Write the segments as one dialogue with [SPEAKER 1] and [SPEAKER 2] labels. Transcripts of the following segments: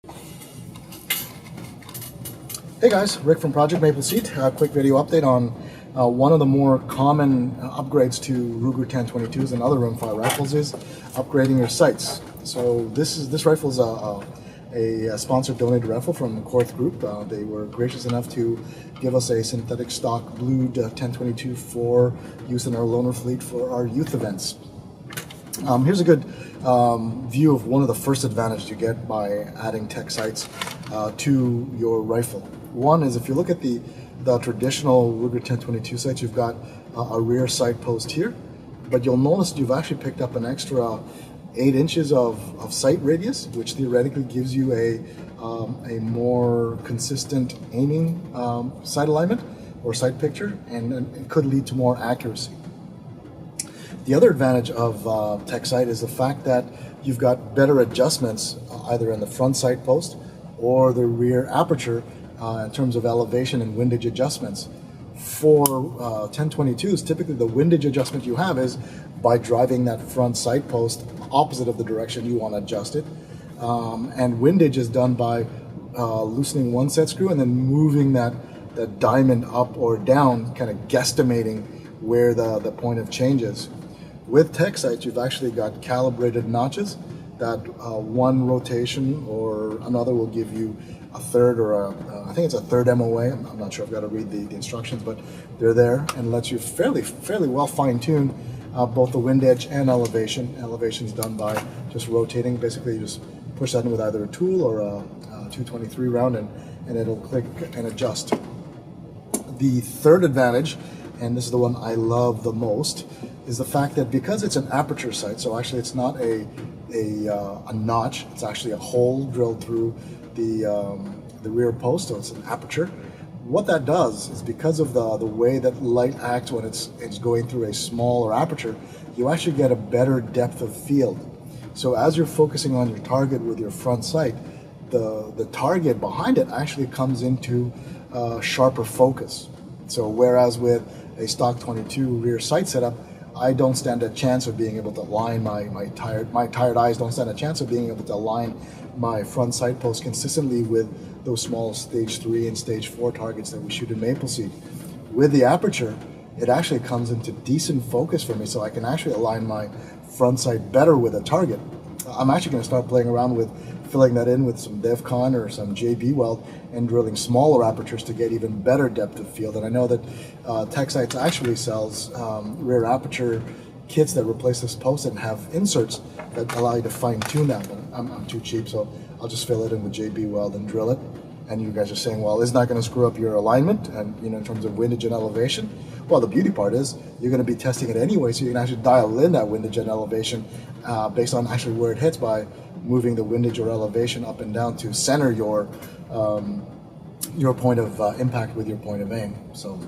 [SPEAKER 1] Hey guys, Rick from Project Mapleseed. A quick video update on one of the more common upgrades to Ruger 1022s and other rimfire rifles is upgrading your sights. So this rifle is a sponsored donated rifle from Korth Group. They were gracious enough to give us a synthetic stock blued 1022 for use in our loaner fleet for our youth events. Here's a good view of one of the first advantages you get by adding tech sights to your rifle. One is if you look at the traditional Ruger 1022 sights, you've got a rear sight post here, but you'll notice you've actually picked up an extra 8 inches of sight radius, which theoretically gives you a more consistent aiming sight alignment or sight picture, and it could lead to more accuracy. The other advantage of tech sight is the fact that you've got better adjustments either in the front sight post or the rear aperture in terms of elevation and windage adjustments. For 1022s, typically the windage adjustment you have is by driving that front sight post opposite of the direction you want to adjust it. And windage is done by loosening one set screw and then moving that diamond up or down, kind of guesstimating where the point of change is. With tech sights, you've actually got calibrated notches that one rotation or another will give you a third or I think it's a third MOA. I'm not sure, I've got to read the instructions, but they're there and lets you fairly well fine-tune both the wind edge and elevation. Elevation is done by just rotating. Basically, you just push that in with either a tool or a 223 round and it'll click and adjust. The third advantage, and this is the one I love the most, is the fact that because it's an aperture sight, so actually it's not a notch, it's actually a hole drilled through the rear post, so it's an aperture. What that does is because of the way that light acts when it's going through a smaller aperture, you actually get a better depth of field. So as you're focusing on your target with your front sight, the target behind it actually comes into sharper focus. So whereas with a stock 22 rear sight setup, I don't stand a chance of being able to align my tired eyes don't stand a chance of being able to align my front sight post consistently with those small stage 3 and stage 4 targets that we shoot in Mapleseed. With the aperture, it actually comes into decent focus for me, so I can actually align my front sight better with a target. I'm actually going to start playing around with filling that in with some DevCon or some JB weld and drilling smaller apertures to get even better depth of field. And I know that Tech Sights actually sells rear aperture kits that replace this post and have inserts that allow you to fine tune that, but I'm too cheap, so I'll just fill it in with JB weld and drill it. And you guys are saying, well, isn't that going to screw up your alignment and in terms of windage and elevation? Well, the beauty part is you're going to be testing it anyway, so you can actually dial in that windage and elevation based on actually where it hits by moving the windage or elevation up and down to center your point of impact with your point of aim. So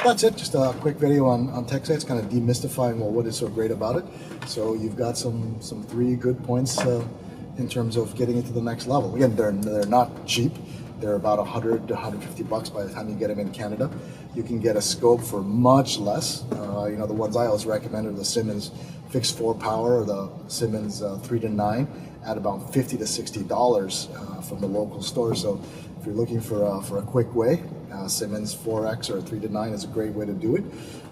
[SPEAKER 1] that's it. Just a quick video on tech sights, kind of demystifying what is so great about it. So you've got some 3 good points in terms of getting it to the next level. Again, they're not cheap. They're about $100 to $150 by the time you get them in Canada. You can get a scope for much less. The ones I always recommend are the Simmons Fix 4 Power or the Simmons 3 to 9 at about $50 to $60 from the local store. So if you're looking for a quick way, Simmons 4X or 3 to 9 is a great way to do it.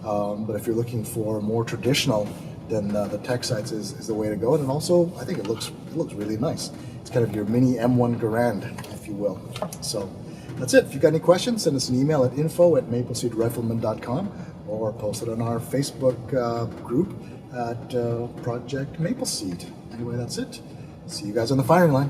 [SPEAKER 1] But if you're looking for more traditional, then the tech sights is the way to go. And also, I think it looks really nice. It's kind of your mini M1 Garand, if you will. So that's it. If you've got any questions, send us an email at info@mapleseedrifleman.com or post it on our Facebook group at Project Mapleseed. Anyway, that's it. See you guys on the firing line.